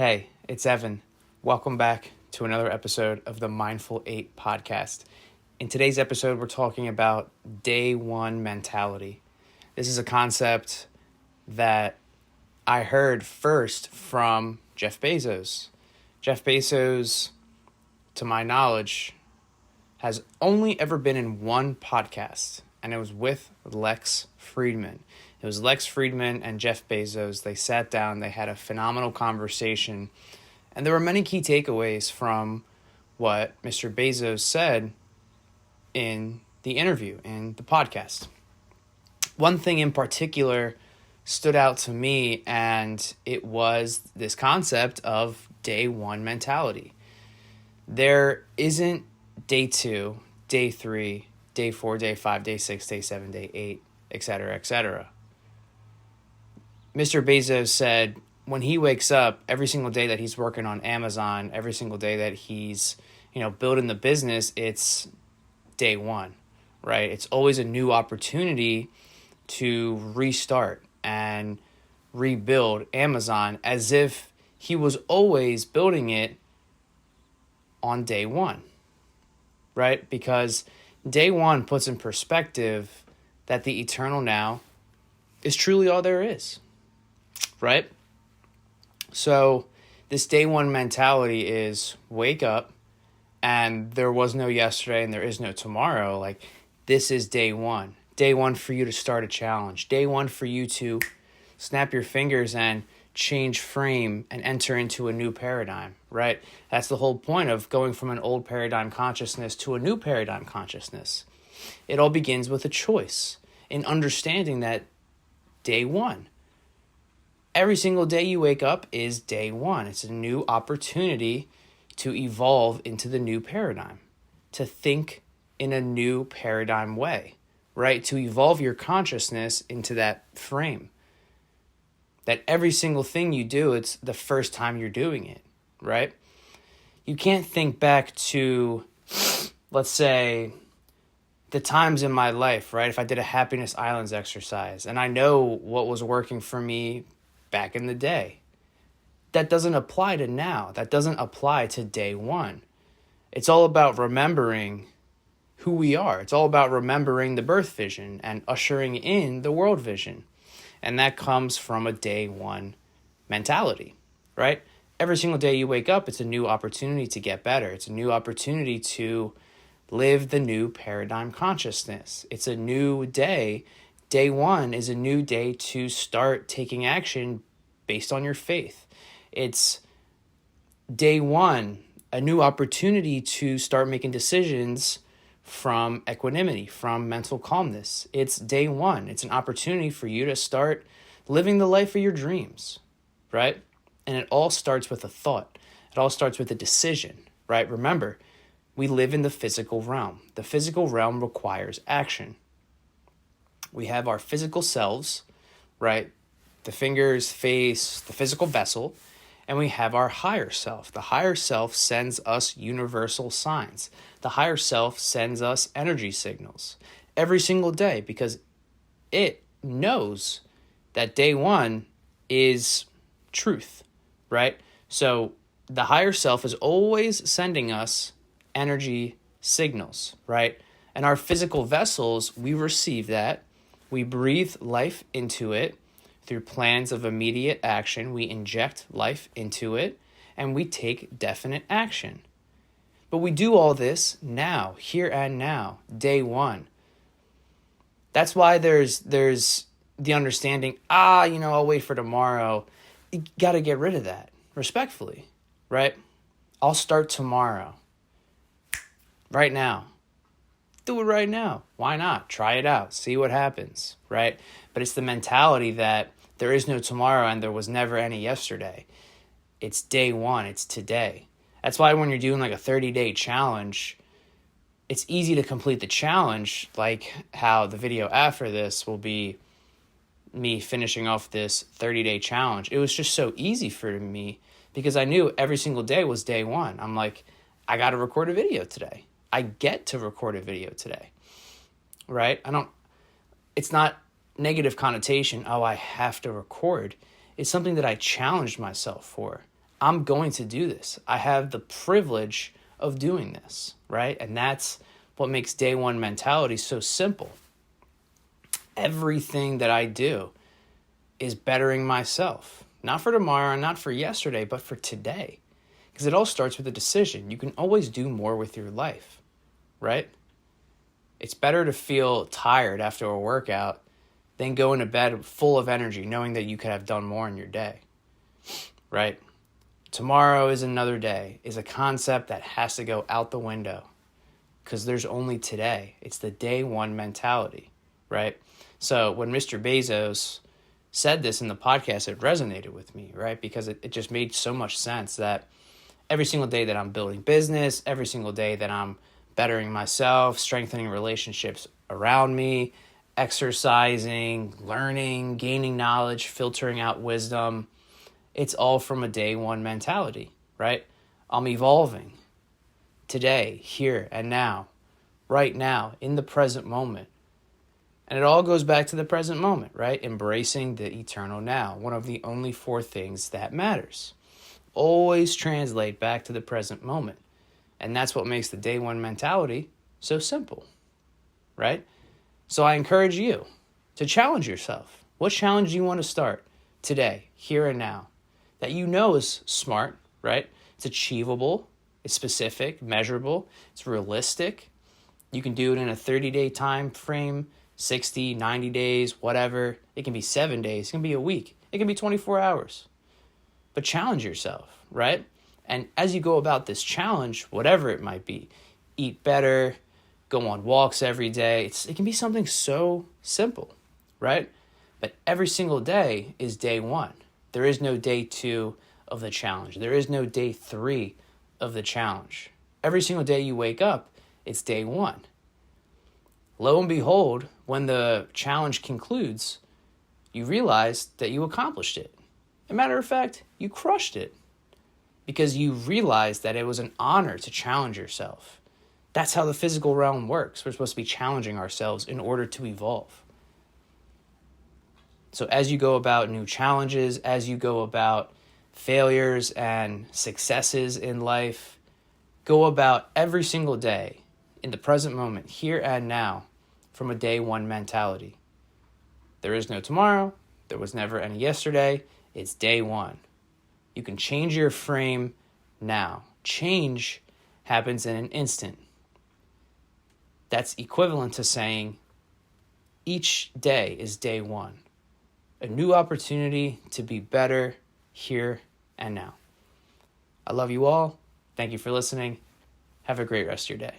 Hey, it's Evan. Welcome back to another episode of the Mindful 8 podcast. In today's episode, we're talking about day one mentality. This is a concept that I heard first from Jeff Bezos. Jeff Bezos, to my knowledge, has only ever been in one podcast, and it was with Lex Fridman. It was Lex Fridman and Jeff Bezos. They sat down, they had a phenomenal conversation, and there were many key takeaways from what Mr. Bezos said in the interview, in the podcast. One thing in particular stood out to me, and it was this concept of day one mentality. There isn't day 2, day 3, day 4, day 5, day 6, day 7, day 8, etc., etc. Mr. Bezos said when he wakes up every single day that he's working on Amazon, every single day that he's, building the business, it's day one, right? It's always a new opportunity to restart and rebuild Amazon as if he was always building it on day one, right? Because day one puts in perspective that the eternal now is truly all there is. Right? So this day one mentality is wake up and there was no yesterday and there is no tomorrow. Like, this is day one. Day one for you to start a challenge. Day one for you to snap your fingers and change frame and enter into a new paradigm, right? That's the whole point of going from an old paradigm consciousness to a new paradigm consciousness. It all begins with a choice in understanding that day one. Every single day you wake up is day one. It's a new opportunity to evolve into the new paradigm, to think in a new paradigm way, right? To evolve your consciousness into that frame. That every single thing you do, it's the first time you're doing it, right? You can't think back to, let's say, the times in my life, right? If I did a Happiness Islands exercise and I know what was working for me back in the day. That doesn't apply to now. That doesn't apply to day one. It's all about remembering who we are. It's all about remembering the birth vision and ushering in the world vision. And that comes from a day one mentality, right? Every single day you wake up, it's a new opportunity to get better. It's a new opportunity to live the new paradigm consciousness. It's a new day. Day one is a new day to start taking action based on your faith. It's day one, a new opportunity to start making decisions from equanimity, from mental calmness. It's day one. It's an opportunity for you to start living the life of your dreams, right? And it all starts with a thought. It all starts with a decision, right? Remember, we live in the physical realm. The physical realm requires action. We have our physical selves, right? The fingers, face, the physical vessel, and we have our higher self. The higher self sends us universal signs. The higher self sends us energy signals every single day because it knows that day one is truth, right? So the higher self is always sending us energy signals, right? And our physical vessels, we receive that. We breathe life into it through plans of immediate action. We inject life into it, and we take definite action. But we do all this now, here and now, day one. That's why there's the understanding, I'll wait for tomorrow. You got to get rid of that, respectfully, right? I'll start tomorrow, right now. Do it right now. Why not? Try it out. See what happens, right? But it's the mentality that there is no tomorrow and there was never any yesterday. It's day one. It's today. That's why when you're doing like a 30-day challenge, it's easy to complete the challenge, like how the video after this will be me finishing off this 30-day challenge. It was just so easy for me because I knew every single day was day one. I'm like, I got to record a video today. I get to record a video today, right? It's not negative connotation. Oh, I have to record. It's something that I challenged myself for. I'm going to do this. I have the privilege of doing this, right? And that's what makes day one mentality so simple. Everything that I do is bettering myself, not for tomorrow, not for yesterday, but for today. Because it all starts with a decision. You can always do more with your life, right? It's better to feel tired after a workout than go into bed full of energy, knowing that you could have done more in your day, right? Tomorrow is another day is a concept that has to go out the window because there's only today. It's the day one mentality, right? So when Mr. Bezos said this in the podcast, it resonated with me, right? Because it just made so much sense that every single day that I'm building business, every single day that I'm bettering myself, strengthening relationships around me, exercising, learning, gaining knowledge, filtering out wisdom, it's all from a day one mentality, right? I'm evolving today, here and now, right now, in the present moment. And it all goes back to the present moment, right? Embracing the eternal now, one of the only 4 things that matters. Always translate back to the present moment. And that's what makes the day one mentality so simple, right? So I encourage you to challenge yourself. What challenge do you want to start today, here and now, that you know is smart, right? It's achievable, it's specific, measurable, it's realistic. You can do it in a 30-day time frame, 60, 90 days, whatever. It can be 7 days, it can be a week, it can be 24 hours. But challenge yourself, right? And as you go about this challenge, whatever it might be, eat better, go on walks every day. It can be something so simple, right? But every single day is day one. There is no day 2 of the challenge. There is no day 3 of the challenge. Every single day you wake up, it's day 1. Lo and behold, when the challenge concludes, you realize that you accomplished it. As a matter of fact, you crushed it because you realized that it was an honor to challenge yourself. That's how the physical realm works. We're supposed to be challenging ourselves in order to evolve. So as you go about new challenges, as you go about failures and successes in life, go about every single day in the present moment, here and now, from a day one mentality. There is no tomorrow. There was never any yesterday. It's day one. You can change your frame now. Change happens in an instant. That's equivalent to saying each day is day one. A new opportunity to be better here and now. I love you all. Thank you for listening. Have a great rest of your day.